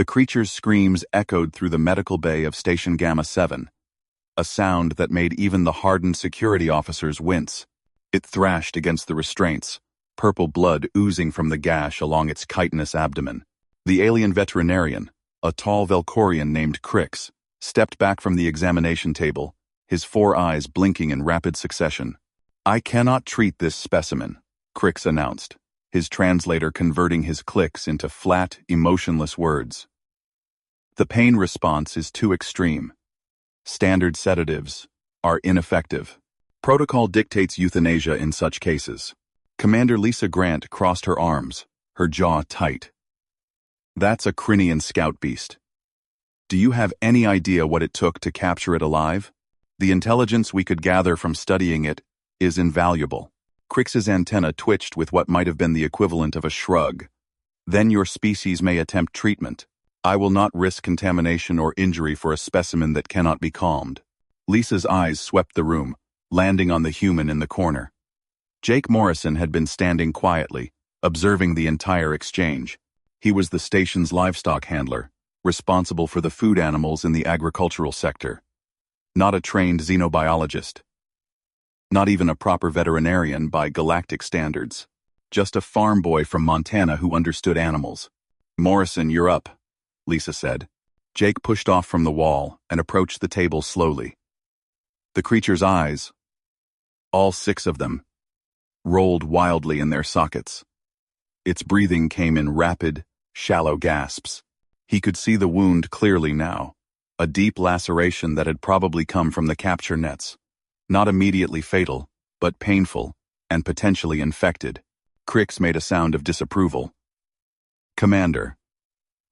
The creature's screams echoed through the medical bay of Station Gamma 7, a sound that made even the hardened security officers wince. It thrashed against the restraints, purple blood oozing from the gash along its chitinous abdomen. The alien veterinarian, a tall Velcorian named Crix, stepped back from the examination table, his 4 eyes blinking in rapid succession. "I cannot treat this specimen," Crix announced, his translator converting his clicks into flat, emotionless words. "The pain response is too extreme. Standard sedatives are ineffective. Protocol dictates euthanasia in such cases." Commander Lisa Grant crossed her arms, her jaw tight. "That's a Crinian scout beast. Do you have any idea what it took to capture it alive? The intelligence we could gather from studying it is invaluable." Crix's antenna twitched with what might have been the equivalent of a shrug. "Then your species may attempt treatment. I will not risk contamination or injury for a specimen that cannot be calmed." Lisa's eyes swept the room, landing on the human in the corner. Jake Morrison had been standing quietly, observing the entire exchange. He was the station's livestock handler, responsible for the food animals in the agricultural sector. Not a trained xenobiologist. Not even a proper veterinarian by galactic standards. Just a farm boy from Montana who understood animals. "Morrison, you're up," Lisa said. Jake pushed off from the wall and approached the table slowly. The creature's eyes, all 6 of them, rolled wildly in their sockets. Its breathing came in rapid, shallow gasps. He could see the wound clearly now, a deep laceration that had probably come from the capture nets. Not immediately fatal, but painful and potentially infected. Crix made a sound of disapproval. "Commander,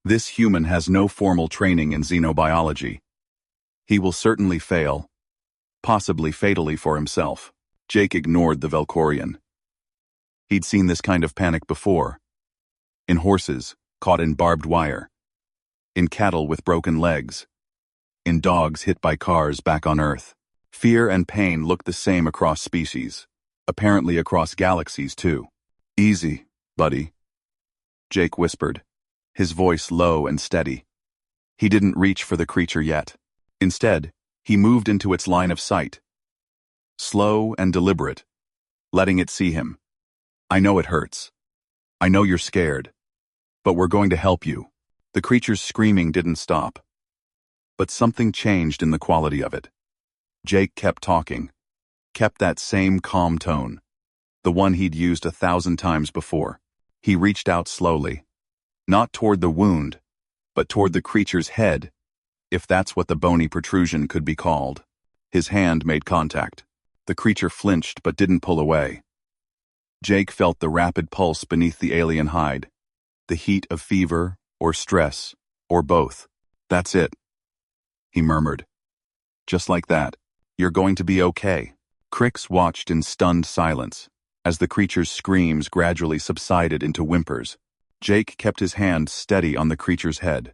this human has no formal training in xenobiology. He will certainly fail, possibly fatally for himself." Jake ignored the Velcorian. He'd seen this kind of panic before. In horses, caught in barbed wire. In cattle with broken legs. In dogs hit by cars back on Earth. Fear and pain looked the same across species. Apparently across galaxies, too. "Easy, buddy," Jake whispered, his voice low and steady. He didn't reach for the creature yet. Instead, he moved into its line of sight. Slow and deliberate, letting it see him. "I know it hurts. I know you're scared. But we're going to help you." The creature's screaming didn't stop. But something changed in the quality of it. Jake kept talking. Kept that same calm tone. The one he'd used 1,000 times before. He reached out slowly. Not toward the wound, but toward the creature's head, if that's what the bony protrusion could be called. His hand made contact. The creature flinched but didn't pull away. Jake felt the rapid pulse beneath the alien hide. The heat of fever, or stress, or both. "That's it," he murmured. "Just like that. You're going to be okay." Crix watched in stunned silence, as the creature's screams gradually subsided into whimpers. Jake kept his hand steady on the creature's head,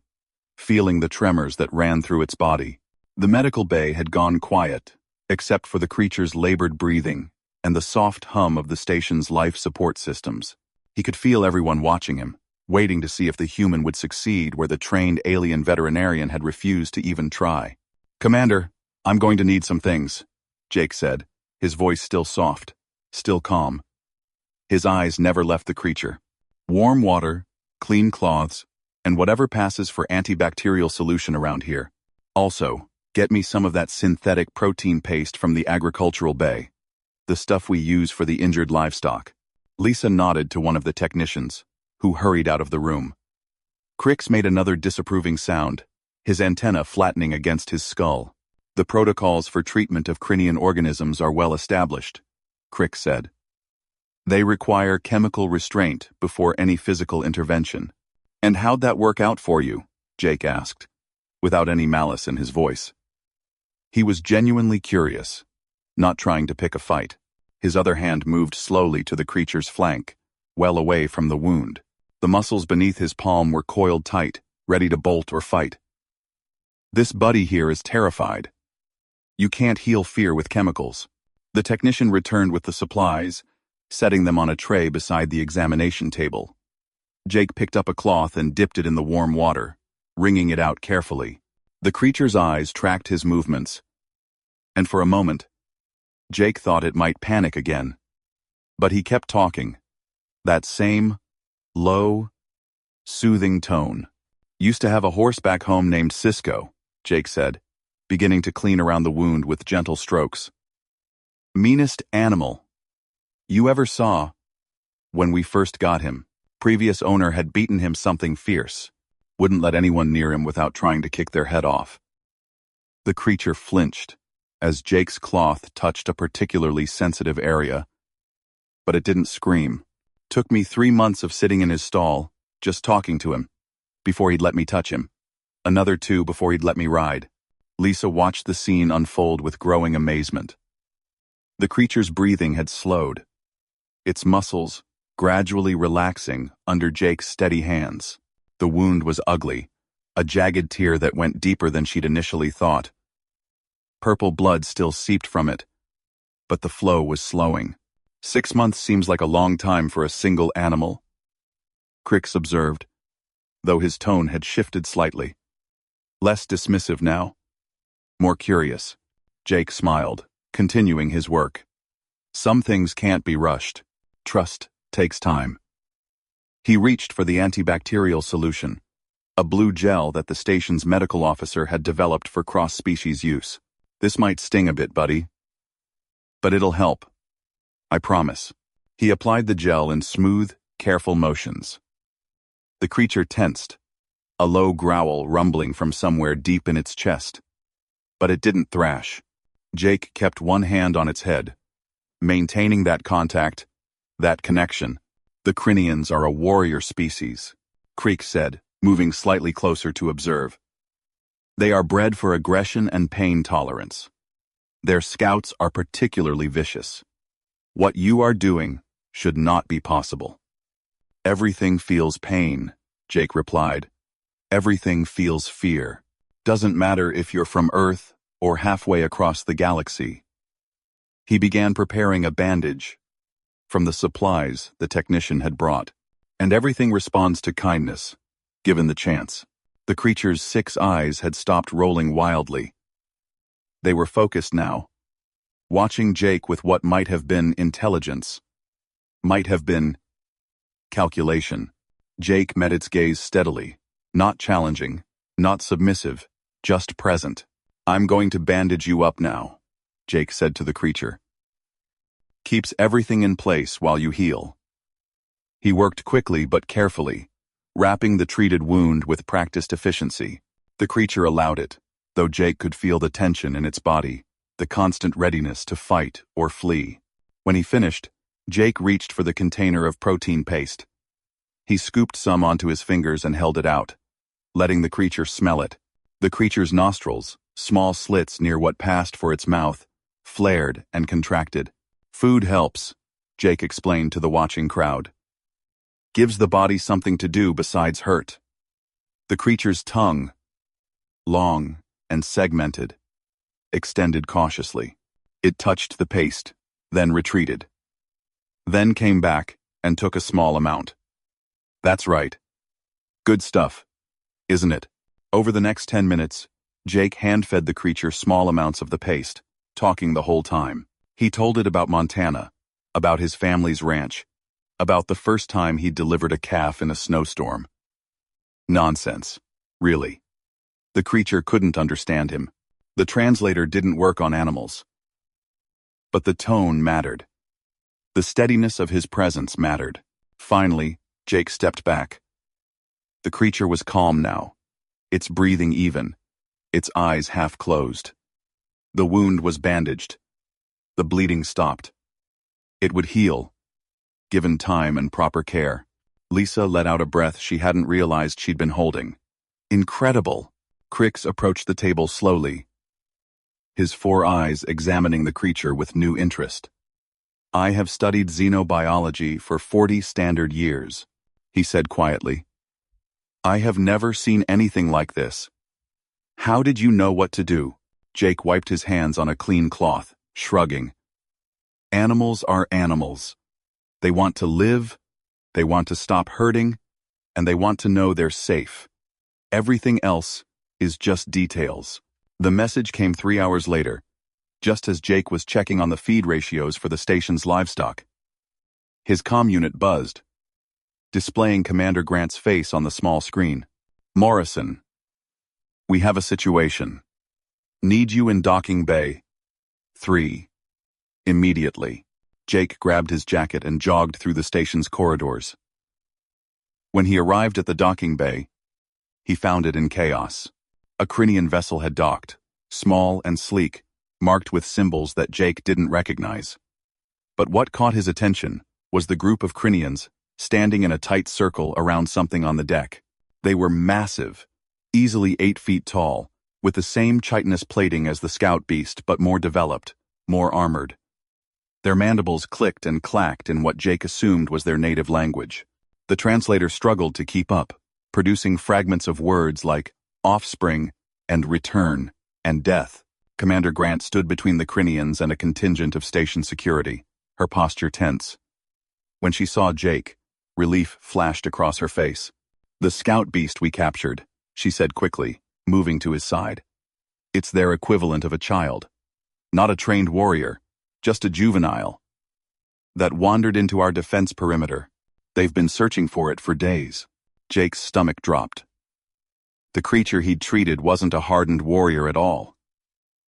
feeling the tremors that ran through its body. The medical bay had gone quiet, except for the creature's labored breathing and the soft hum of the station's life support systems. He could feel everyone watching him, waiting to see if the human would succeed where the trained alien veterinarian had refused to even try. "Commander, I'm going to need some things," Jake said, his voice still soft, still calm. His eyes never left the creature. "Warm water, clean cloths, and whatever passes for antibacterial solution around here. Also, get me some of that synthetic protein paste from the agricultural bay. The stuff we use for the injured livestock." Lisa nodded to one of the technicians, who hurried out of the room. Crix made another disapproving sound, his antenna flattening against his skull. "The protocols for treatment of Crinian organisms are well established," Crix said. "They require chemical restraint before any physical intervention." "And how'd that work out for you?" Jake asked, without any malice in his voice. He was genuinely curious, not trying to pick a fight. His other hand moved slowly to the creature's flank, well away from the wound. The muscles beneath his palm were coiled tight, ready to bolt or fight. "This buddy here is terrified. You can't heal fear with chemicals." The technician returned with the supplies, setting them on a tray beside the examination table. Jake picked up a cloth and dipped it in the warm water, wringing it out carefully. The creature's eyes tracked his movements, and for a moment, Jake thought it might panic again. But he kept talking. That same, low, soothing tone. "Used to have a horse back home named Cisco," Jake said, beginning to clean around the wound with gentle strokes. "Meanest animal you ever saw. When we first got him, previous owner had beaten him something fierce. Wouldn't let anyone near him without trying to kick their head off." The creature flinched as Jake's cloth touched a particularly sensitive area, but it didn't scream. "Took me 3 months of sitting in his stall, just talking to him, before he'd let me touch him. Another 2 before he'd let me ride." Lisa watched the scene unfold with growing amazement. The creature's breathing had slowed, its muscles gradually relaxing under Jake's steady hands. The wound was ugly, a jagged tear that went deeper than she'd initially thought. Purple blood still seeped from it, but the flow was slowing. 6 months seems like a long time for a single animal, Crix observed, though his tone had shifted slightly. Less dismissive now, more curious. Jake smiled, continuing his work. "Some things can't be rushed. Trust takes time." He reached for the antibacterial solution, a blue gel that the station's medical officer had developed for cross-species use. "This might sting a bit, buddy, but it'll help. I promise." He applied the gel in smooth, careful motions. The creature tensed, a low growl rumbling from somewhere deep in its chest. But it didn't thrash. Jake kept one hand on its head, maintaining that contact, that connection. "The Crinians are a warrior species," Creek said, moving slightly closer to observe. "They are bred for aggression and pain tolerance. Their scouts are particularly vicious. What you are doing should not be possible." "Everything feels pain," Jake replied. "Everything feels fear. Doesn't matter if you're from Earth or halfway across the galaxy." He began preparing a bandage from the supplies the technician had brought. "And everything responds to kindness, given the chance." The creature's 6 eyes had stopped rolling wildly. They were focused now, watching Jake with what might have been intelligence, might have been calculation. Jake met its gaze steadily, not challenging, not submissive, just present. "I'm going to bandage you up now," Jake said to the creature. "Keeps everything in place while you heal." He worked quickly but carefully, wrapping the treated wound with practiced efficiency. The creature allowed it, though Jake could feel the tension in its body, the constant readiness to fight or flee. When he finished, Jake reached for the container of protein paste. He scooped some onto his fingers and held it out, letting the creature smell it. The creature's nostrils, small slits near what passed for its mouth, flared and contracted. "Food helps," Jake explained to the watching crowd. "Gives the body something to do besides hurt." The creature's tongue, long and segmented, extended cautiously. It touched the paste, then retreated. Then came back and took a small amount. "That's right. Good stuff, isn't it?" Over the next 10 minutes, Jake hand-fed the creature small amounts of the paste, talking the whole time. He told it about Montana, about his family's ranch, about the first time he'd delivered a calf in a snowstorm. Nonsense, really. The creature couldn't understand him. The translator didn't work on animals. But the tone mattered. The steadiness of his presence mattered. Finally, Jake stepped back. The creature was calm now, its breathing even, its eyes half closed. The wound was bandaged. The bleeding stopped. It would heal, given time and proper care. Lisa let out a breath she hadn't realized she'd been holding. "Incredible." Crix approached the table slowly, his 4 eyes examining the creature with new interest. "I have studied xenobiology for 40 standard years," he said quietly. "I have never seen anything like this. How did you know what to do?" Jake wiped his hands on a clean cloth, shrugging. "Animals are animals. They want to live, they want to stop hurting, and they want to know they're safe. Everything else is just details. The message came 3 hours later, just as Jake was checking on the feed ratios for the station's livestock. His comm unit buzzed, displaying Commander Grant's face on the small screen. Morrison, we have a situation. Need you in docking bay 3. Immediately. Jake grabbed his jacket and jogged through the station's corridors. When he arrived at the docking bay, he found it in chaos. A Krynian vessel had docked, small and sleek, marked with symbols that Jake didn't recognize. But what caught his attention was the group of Krynians standing in a tight circle around something on the deck. They were massive, easily 8 feet tall, with the same chitinous plating as the scout beast but more developed, more armored. Their mandibles clicked and clacked in what Jake assumed was their native language. The translator struggled to keep up, producing fragments of words like offspring and return and death. Commander Grant stood between the Krynians and a contingent of station security, her posture tense. When she saw Jake, relief flashed across her face. The scout beast we captured, she said quickly, moving to his side. It's their equivalent of a child. Not a trained warrior, just a juvenile. That wandered into our defense perimeter. They've been searching for it for days. Jake's stomach dropped. The creature he'd treated wasn't a hardened warrior at all.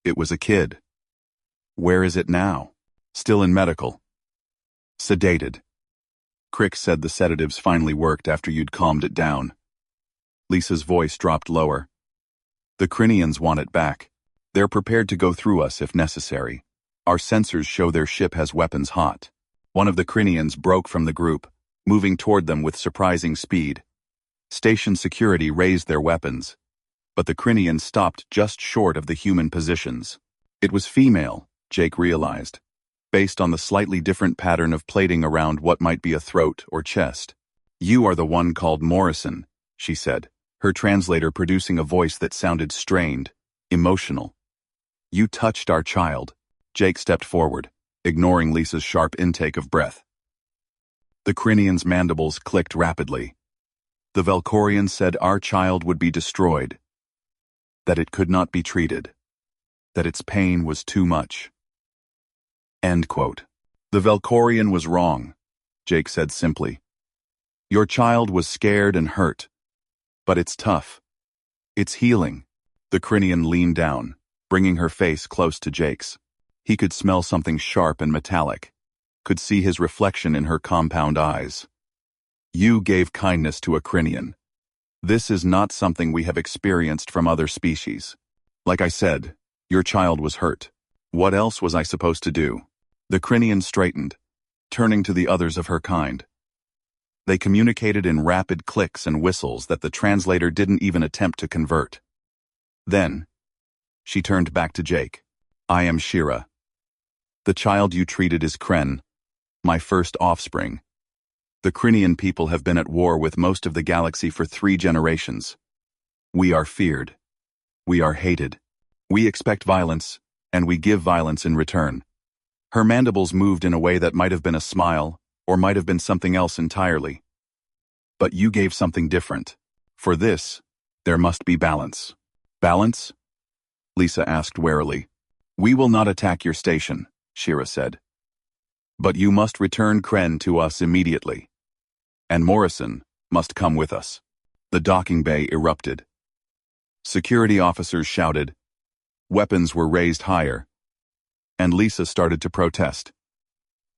It was a kid. Where is it now? Still in medical. Sedated. Crick said the sedatives finally worked after you'd calmed it down. Lisa's voice dropped lower. The Krynians want it back. They're prepared to go through us if necessary. Our sensors show their ship has weapons hot. One of the Krynians broke from the group, moving toward them with surprising speed. Station security raised their weapons, but the Krynians stopped just short of the human positions. It was female, Jake realized, based on the slightly different pattern of plating around what might be a throat or chest. You are the one called Morrison, she said, her translator producing a voice that sounded strained, emotional. You touched our child. Jake stepped forward, ignoring Lisa's sharp intake of breath. The Krynian's mandibles clicked rapidly. The Valkorian said our child would be destroyed, that it could not be treated, that its pain was too much. End quote. The Valkorian was wrong, Jake said simply. Your child was scared and hurt, but it's tough. It's healing. The Krynian leaned down, bringing her face close to Jake's. He could smell something sharp and metallic, could see his reflection in her compound eyes. You gave kindness to a Krynian. This is not something we have experienced from other species. Like I said, your child was hurt. What else was I supposed to do? The Krynian straightened, turning to the others of her kind. They communicated in rapid clicks and whistles that the translator didn't even attempt to convert. Then, she turned back to Jake. I am Shira. The child you treated is Kren, my first offspring. The Krynian people have been at war with most of the galaxy for 3 generations. We are feared. We are hated. We expect violence, and we give violence in return. Her mandibles moved in a way that might have been a smile, or might have been something else entirely. But you gave something different. For this, there must be balance. Balance? Lisa asked warily. We will not attack your station, Shira said. But you must return Kren to us immediately. And Morrison must come with us. The docking bay erupted. Security officers shouted. Weapons were raised higher. And Lisa started to protest.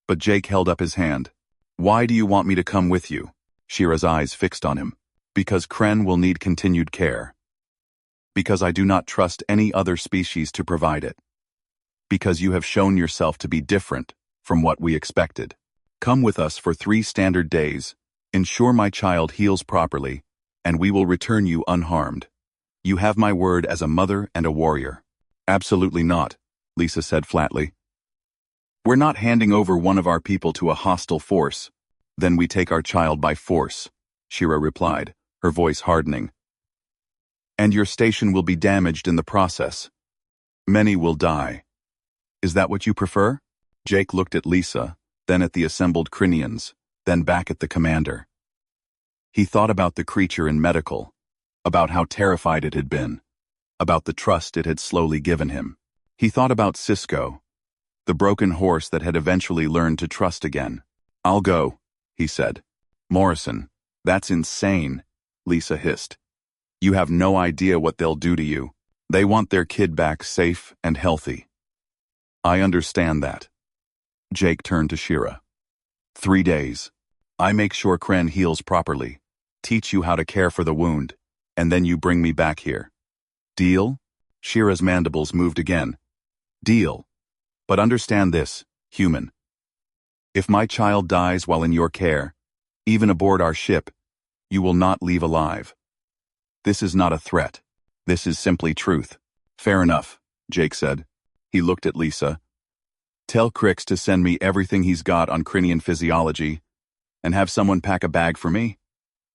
But Jake held up his hand. Why do you want me to come with you? Shira's eyes fixed on him. Because Kren will need continued care. Because I do not trust any other species to provide it. Because you have shown yourself to be different from what we expected. Come with us for 3 standard days, ensure my child heals properly, and we will return you unharmed. You have my word as a mother and a warrior. Absolutely not, Lisa said flatly. We're not handing over one of our people to a hostile force. Then we take our child by force, Shira replied, her voice hardening. And your station will be damaged in the process. Many will die. Is that what you prefer? Jake looked at Lisa, then at the assembled Krynians, then back at the commander. He thought about the creature in medical, about how terrified it had been, about the trust it had slowly given him. He thought about Cisco, the broken horse that had eventually learned to trust again. "I'll go," he said. "Morrison, that's insane," Lisa hissed. "You have no idea what they'll do to you. They want their kid back safe and healthy." "I understand that." Jake turned to Shira. 3 days. I make sure Kren heals properly, teach you how to care for the wound, and then you bring me back here. Deal?" Shira's mandibles moved again. "Deal. But understand this, human. If my child dies while in your care, even aboard our ship, you will not leave alive. This is not a threat. This is simply truth." "Fair enough," Jake said. He looked at Lisa. "Tell Crix to send me everything he's got on Crinian physiology, and have someone pack a bag for me.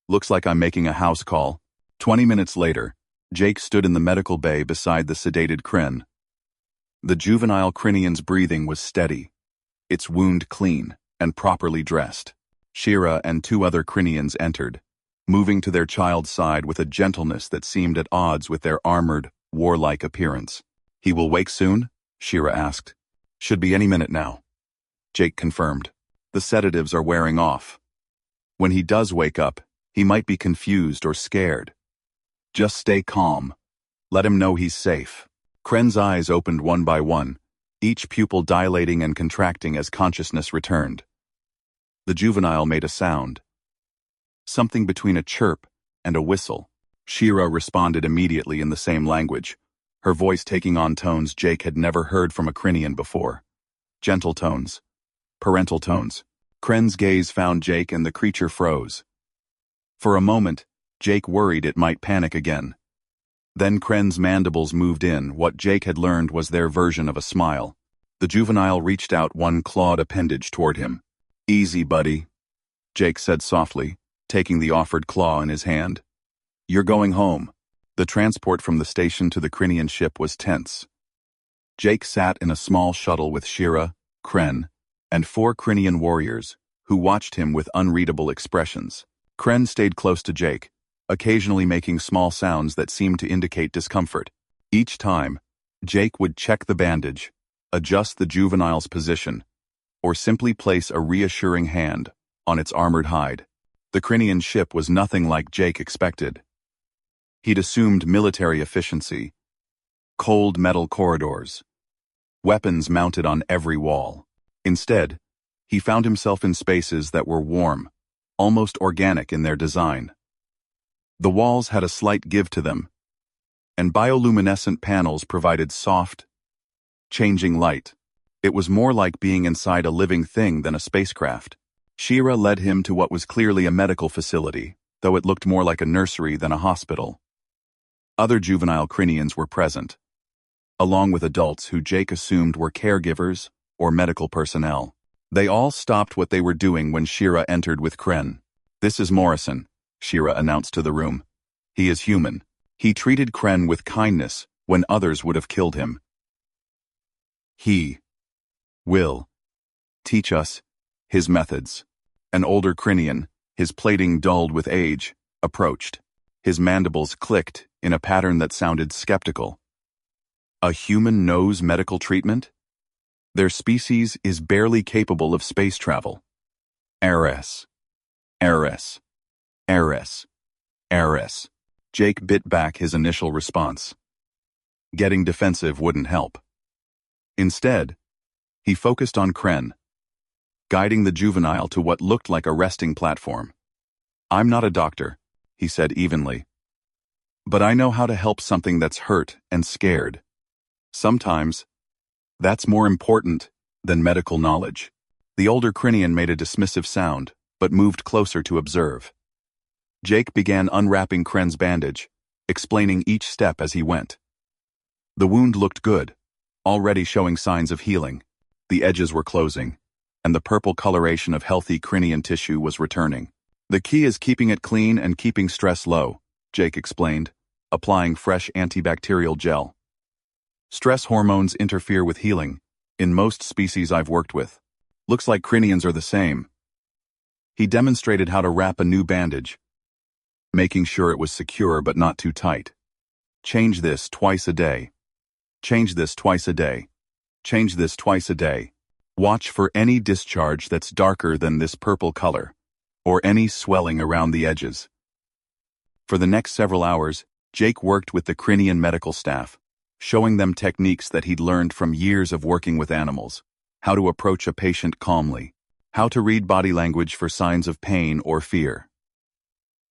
Looks like I'm making a house call." 20 minutes later, Jake stood in the medical bay beside the sedated Kren. The juvenile Crinian's breathing was steady, its wound clean and properly dressed. Shira and 2 other Crinians entered, moving to their child's side with a gentleness that seemed at odds with their armored, warlike appearance. "He will wake soon?" Shira asked. "Should be any minute now." Jake confirmed. "The sedatives are wearing off. When he does wake up, he might be confused or scared. Just stay calm. Let him know he's safe." Kren's eyes opened one by one, each pupil dilating and contracting as consciousness returned. The juvenile made a sound. Something between a chirp and a whistle. Shira responded immediately in the same language, her voice taking on tones Jake had never heard from a Crinian before. Gentle tones. Parental tones. Kren's gaze found Jake and the creature froze. For a moment, Jake worried it might panic again. Then Kren's mandibles moved in, what Jake had learned was their version of a smile. The juvenile reached out one clawed appendage toward him. "Easy, buddy," Jake said softly, taking the offered claw in his hand. "You're going home." The transport from the station to the Crinian ship was tense. Jake sat in a small shuttle with Shira, Kren, and 4 Crinian warriors, who watched him with unreadable expressions. Kren stayed close to Jake, occasionally making small sounds that seemed to indicate discomfort. Each time, Jake would check the bandage, adjust the juvenile's position, or simply place a reassuring hand on its armored hide. The Crinian ship was nothing like Jake expected. He'd assumed military efficiency, cold metal corridors, weapons mounted on every wall. Instead, he found himself in spaces that were warm, almost organic in their design. The walls had a slight give to them, and bioluminescent panels provided soft, changing light. It was more like being inside a living thing than a spacecraft. Shira led him to what was clearly a medical facility, though it looked more like a nursery than a hospital. Other juvenile Crinians were present, along with adults who Jake assumed were caregivers or medical personnel. They all stopped what they were doing when Shira entered with Kren. "This is Morrison," Shira announced to the room. "He is human. He treated Kren with kindness when others would have killed him. He will teach us his methods." An older Crinian, his plating dulled with age, approached. His mandibles clicked in a pattern that sounded skeptical. "A human knows medical treatment? Their species is barely capable of space travel. Heiress. Heiress. Heiress. Heiress." Jake bit back his initial response. Getting defensive wouldn't help. Instead, he focused on Kren, guiding the juvenile to what looked like a resting platform. "I'm not a doctor," he said evenly, "but I know how to help something that's hurt and scared. Sometimes, that's more important than medical knowledge." The older Crinian made a dismissive sound, but moved closer to observe. Jake began unwrapping Kren's bandage, explaining each step as he went. The wound looked good, already showing signs of healing. The edges were closing, and the purple coloration of healthy Crinian tissue was returning. "The key is keeping it clean and keeping stress low," Jake explained, applying fresh antibacterial gel. "Stress hormones interfere with healing, in most species I've worked with. Looks like Crinians are the same." He demonstrated how to wrap a new bandage, making sure it was secure but not too tight. Change this twice a day. Change this twice a day. Change this twice a day. Watch for any discharge that's darker than this purple color, or any swelling around the edges. For the next several hours, Jake worked with the Crinian medical staff, showing them techniques that he'd learned from years of working with animals, how to approach a patient calmly, how to read body language for signs of pain or fear,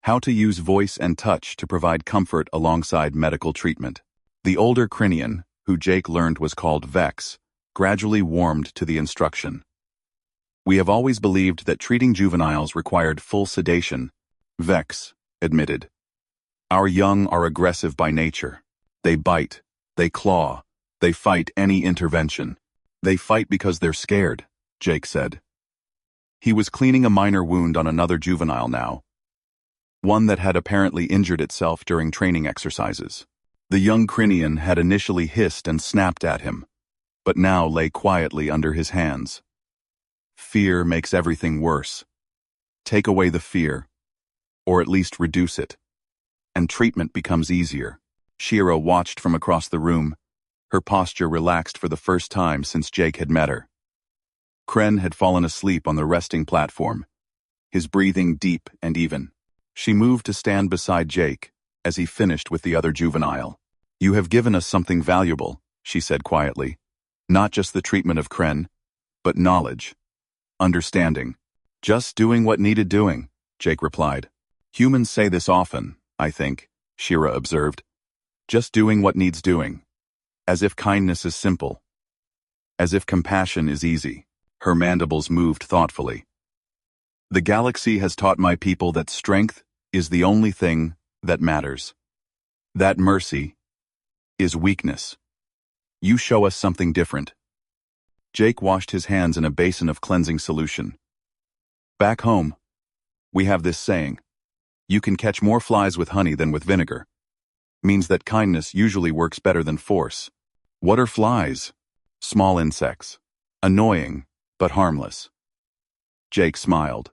how to use voice and touch to provide comfort alongside medical treatment. The older Crinian, who Jake learned was called Vex, gradually warmed to the instruction. We have always believed that treating juveniles required full sedation, Vex admitted. Our young are aggressive by nature. They bite, they claw, they fight any intervention. They fight because they're scared, Jake said. He was cleaning a minor wound on another juvenile now, one that had apparently injured itself during training exercises. The young Crinian had initially hissed and snapped at him, but now lay quietly under his hands. Fear makes everything worse. Take away the fear, or at least reduce it, and treatment becomes easier. Shira watched from across the room, her posture relaxed for the first time since Jake had met her. Kren had fallen asleep on the resting platform, his breathing deep and even. She moved to stand beside Jake as he finished with the other juvenile. You have given us something valuable, she said quietly. Not just the treatment of Kren, but knowledge, understanding. Just doing what needed doing, Jake replied. Humans say this often, I think, Shira observed. Just doing what needs doing. As if kindness is simple. As if compassion is easy. Her mandibles moved thoughtfully. The galaxy has taught my people that strength is the only thing that matters. That mercy is weakness. You show us something different. Jake washed his hands in a basin of cleansing solution. Back home, we have this saying, you can catch more flies with honey than with vinegar. Means that kindness usually works better than force. What are flies? Small insects. Annoying, but harmless. Jake smiled.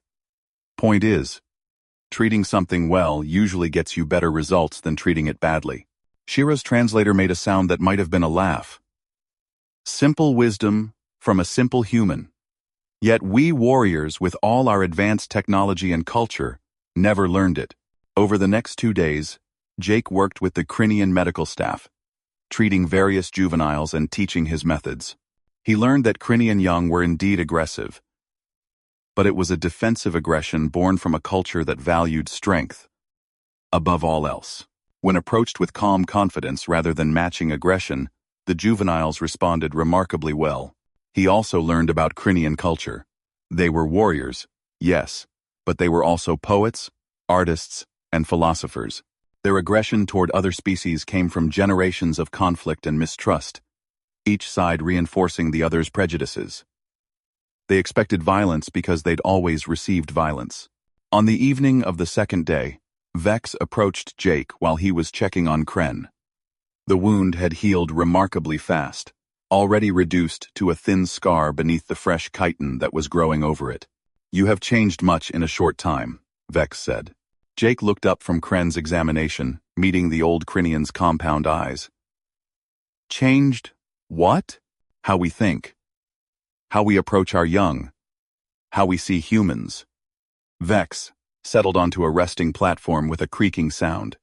Point is, treating something well usually gets you better results than treating it badly. Shira's translator made a sound that might have been a laugh. Simple wisdom from a simple human. Yet we warriors, with all our advanced technology and culture, never learned it. Over the next 2 days, Jake worked with the Crinian medical staff, treating various juveniles and teaching his methods. He learned that Crinian young were indeed aggressive, but it was a defensive aggression born from a culture that valued strength above all else. When approached with calm confidence rather than matching aggression, the juveniles responded remarkably well. He also learned about Crinian culture. They were warriors, yes, but they were also poets, artists, and philosophers. Their aggression toward other species came from generations of conflict and mistrust, each side reinforcing the other's prejudices. They expected violence because they'd always received violence. On the evening of the second day, Vex approached Jake while he was checking on Kren. The wound had healed remarkably fast, already reduced to a thin scar beneath the fresh chitin that was growing over it. You have changed much in a short time, Vex said. Jake looked up from Kren's examination, meeting the old Crinian's compound eyes. Changed? What? How we think. How we approach our young. How we see humans. Vex settled onto a resting platform with a creaking sound,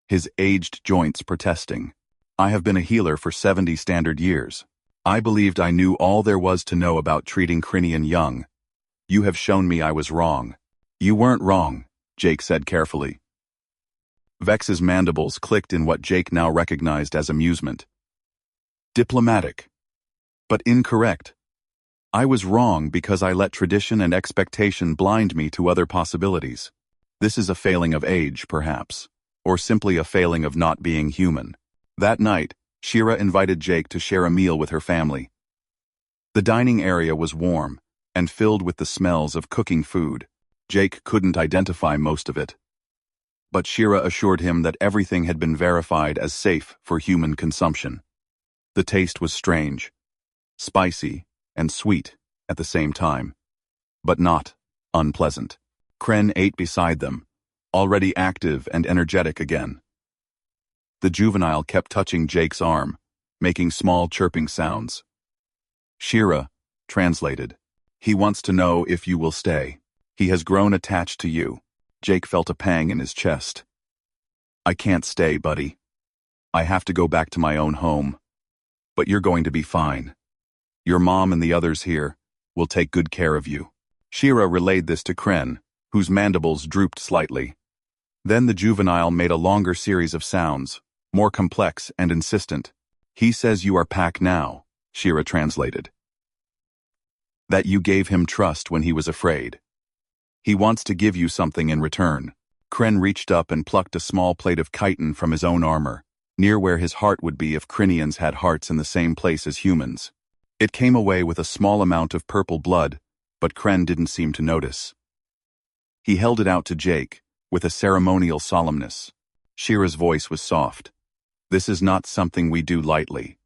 his aged joints protesting. I have been a healer for 70 standard years. I believed I knew all there was to know about treating Crinian young. You have shown me I was wrong. You weren't wrong, Jake said carefully. Vex's mandibles clicked in what Jake now recognized as amusement. Diplomatic, but incorrect. I was wrong because I let tradition and expectation blind me to other possibilities. This is a failing of age, perhaps, or simply a failing of not being human. That night, Shira invited Jake to share a meal with her family. The dining area was warm and filled with the smells of cooking food. Jake couldn't identify most of it, but Shira assured him that everything had been verified as safe for human consumption. The taste was strange, spicy, and sweet at the same time, but not unpleasant. Kren ate beside them, already active and energetic again. The juvenile kept touching Jake's arm, making small chirping sounds. Shira translated. He wants to know if you will stay. He has grown attached to you. Jake felt a pang in his chest. I can't stay, buddy. I have to go back to my own home. But you're going to be fine. Your mom and the others here will take good care of you. Shira relayed this to Kren, whose mandibles drooped slightly. Then the juvenile made a longer series of sounds, more complex and insistent. He says you are Pack now, Shira translated. That you gave him trust when he was afraid. He wants to give you something in return. Kren reached up and plucked a small plate of chitin from his own armor, near where his heart would be if Krinians had hearts in the same place as humans. It came away with a small amount of purple blood, but Kren didn't seem to notice. He held it out to Jake, with a ceremonial solemnness. Shira's voice was soft. This is not something we do lightly.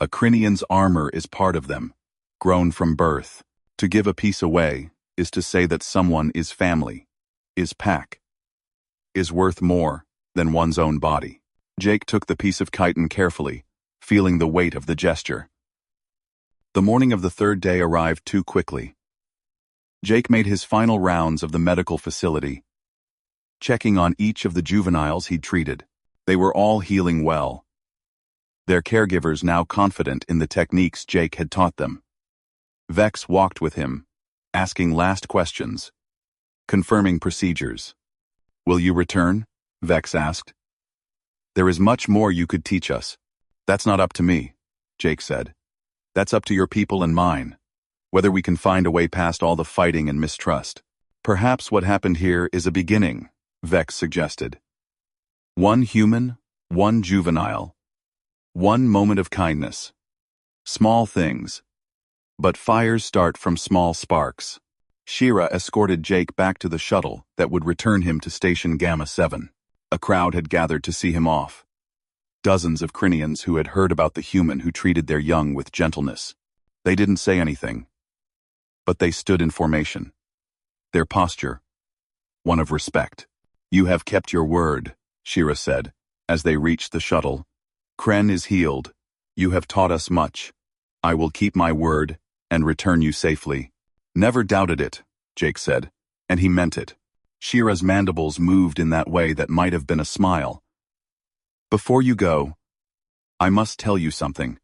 A Krinian's armor is part of them, grown from birth. To give a piece away is to say that someone is family, is Pack, is worth more than one's own body. Jake took the piece of chitin carefully, feeling the weight of the gesture. The morning of the third day arrived too quickly. Jake made his final rounds of the medical facility, checking on each of the juveniles he'd treated. They were all healing well, their caregivers now confident in the techniques Jake had taught them. Vex walked with him, asking last questions, confirming procedures. Will you return? Vex asked. There is much more you could teach us. That's not up to me, Jake said. That's up to your people and mine, whether we can find a way past all the fighting and mistrust. Perhaps what happened here is a beginning, Vex suggested. One human, one juvenile, one moment of kindness. Small things. But fires start from small sparks. Shira escorted Jake back to the shuttle that would return him to Station Gamma 7. A crowd had gathered to see him off. Dozens of Krinians who had heard about the human who treated their young with gentleness. They didn't say anything, but they stood in formation. Their posture, one of respect. You have kept your word, Shira said, as they reached the shuttle. Kren is healed. You have taught us much. I will keep my word and return you safely. Never doubted it, Jake said, and he meant it. Shira's mandibles moved in that way that might have been a smile. Before you go, I must tell you something.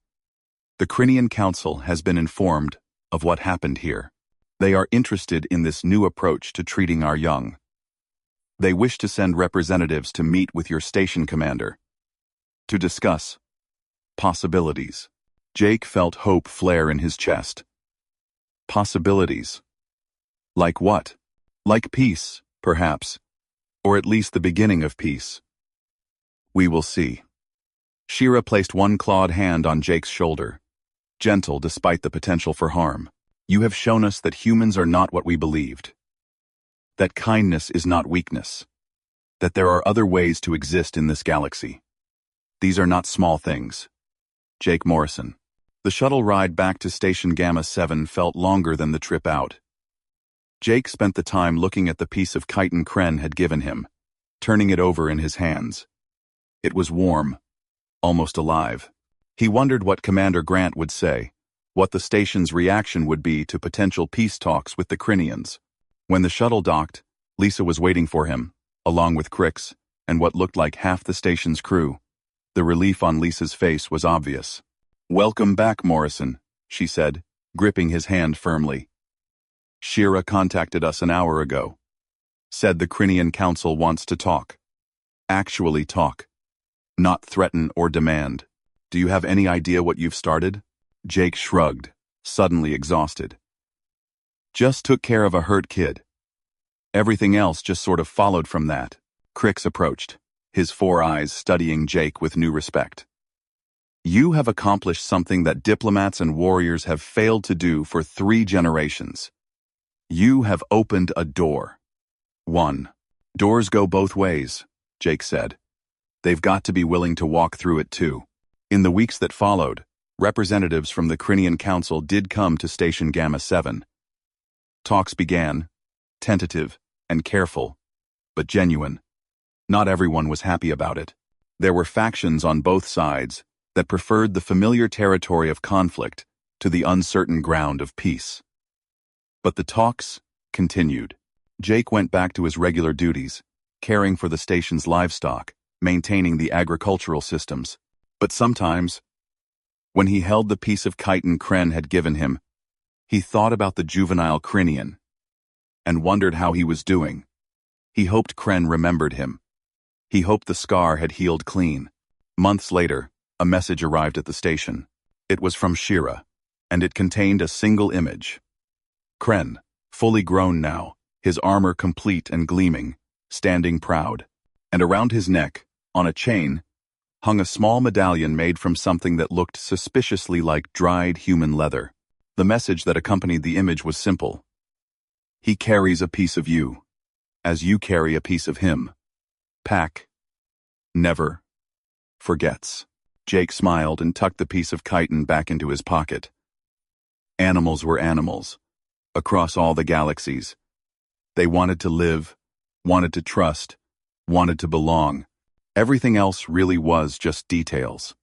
The Krinian Council has been informed of what happened here. They are interested in this new approach to treating our young. They wish to send representatives to meet with your station commander to discuss possibilities. Jake felt hope flare in his chest. Possibilities. Like what? Like peace, perhaps. Or at least the beginning of peace. We will see. Shira placed one clawed hand on Jake's shoulder, gentle despite the potential for harm. You have shown us that humans are not what we believed. That kindness is not weakness. That there are other ways to exist in this galaxy. These are not small things. Jake Morrison. The shuttle ride back to Station Gamma 7 felt longer than the trip out. Jake spent the time looking at the piece of chitin Kren had given him, turning it over in his hands. It was warm, almost alive. He wondered what Commander Grant would say, what the station's reaction would be to potential peace talks with the Krinians. When the shuttle docked, Lisa was waiting for him, along with Crix and what looked like half the station's crew. The relief on Lisa's face was obvious. Welcome back, Morrison, she said, gripping his hand firmly. Shira contacted us an hour ago. Said the Krinian Council wants to talk. Actually talk. Not threaten or demand. Do you have any idea what you've started? Jake shrugged, suddenly exhausted. Just took care of a hurt kid. Everything else just sort of followed from that. Crix approached, his four eyes studying Jake with new respect. You have accomplished something that diplomats and warriors have failed to do for 3 generations. You have opened a door. 1. Doors go both ways, Jake said. They've got to be willing to walk through it too. In the weeks that followed, representatives from the Krinian Council did come to Station Gamma 7. Talks began, tentative and careful, but genuine. Not everyone was happy about it. There were factions on both sides that preferred the familiar territory of conflict to the uncertain ground of peace. But the talks continued. Jake went back to his regular duties, caring for the station's livestock, maintaining the agricultural systems. But sometimes, when he held the piece of chitin Kren had given him, he thought about the juvenile Krinian and wondered how he was doing. He hoped Kren remembered him. He hoped the scar had healed clean. Months later, a message arrived at the station. It was from Shira, and it contained a single image. Kren, fully grown now, his armor complete and gleaming, standing proud, and around his neck, on a chain, hung a small medallion made from something that looked suspiciously like dried human leather. The message that accompanied the image was simple. He carries a piece of you, as you carry a piece of him. Pack never forgets. Jake smiled and tucked the piece of chitin back into his pocket. Animals were animals, across all the galaxies. They wanted to live, wanted to trust, wanted to belong. Everything else really was just details.